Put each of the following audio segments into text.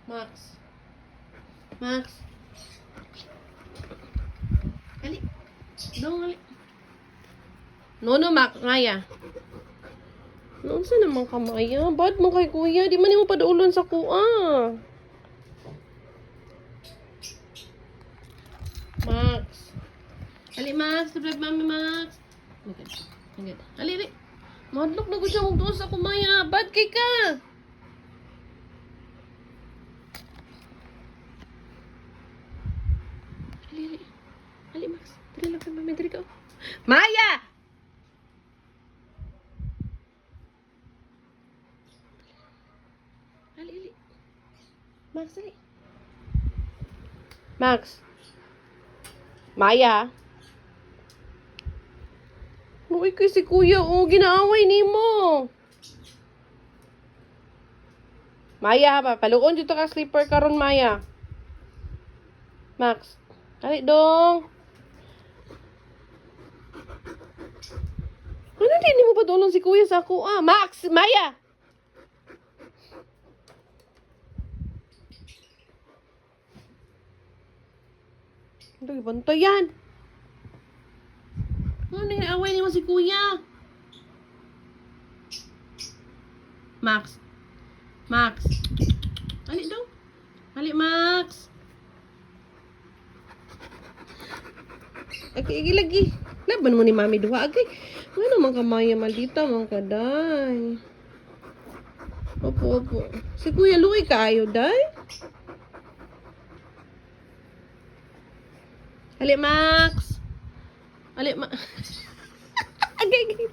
Max. Max. Ali. Dong, ali. No, Max. Ngaya. Noon sa naman ka, Maya? Bad mo kay kuya. Di man mo padaulan sa kuha. Max. Ali, Max. Subscribe mami, Max. Agad. Ali, ali. Madlok na ko siya kung doon sa kumaya. Bad kay ka. Ali, ali. Ali, Max. Dali lang kay mami. Dali ka. Maya! Ali, ali. Max, ali. Max. Maya. Uy, kay si kuya, ginaaway ni mo. Maya, paluon dito ka sleeper karon Maya. Max. Ali dong. Ano din mo pa tulong si kuya sa ako? Max, Maya. Ano bantayan? Ano yung away niyo si kuya? Max. Max. Ali dong. Ali, Max. Okay, lagi. Laban mo ni mami duha. Okay. Ano man kamaya maldita man kaday. Opo. Si kuya luoy kaayo, day. Ali, Max. Ali, Agay.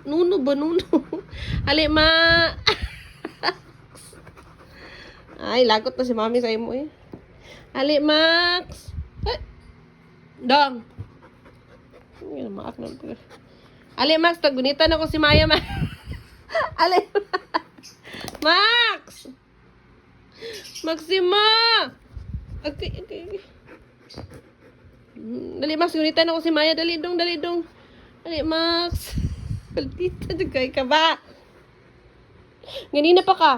Nuno ba, nuno? Ali, Max. Ay, lagot na si mami sa imo eh. Ali, Max. Ay. Dong. Ay, maak na. Ali, Max. Tagunitan ako si Maya, Max. Ali, Max. Maxima. Okay. Dali, Max. Gunitan ako si Maya. Dali dong. Dali, Max. Kaldita, dugay ka ba? Ganina pa ka.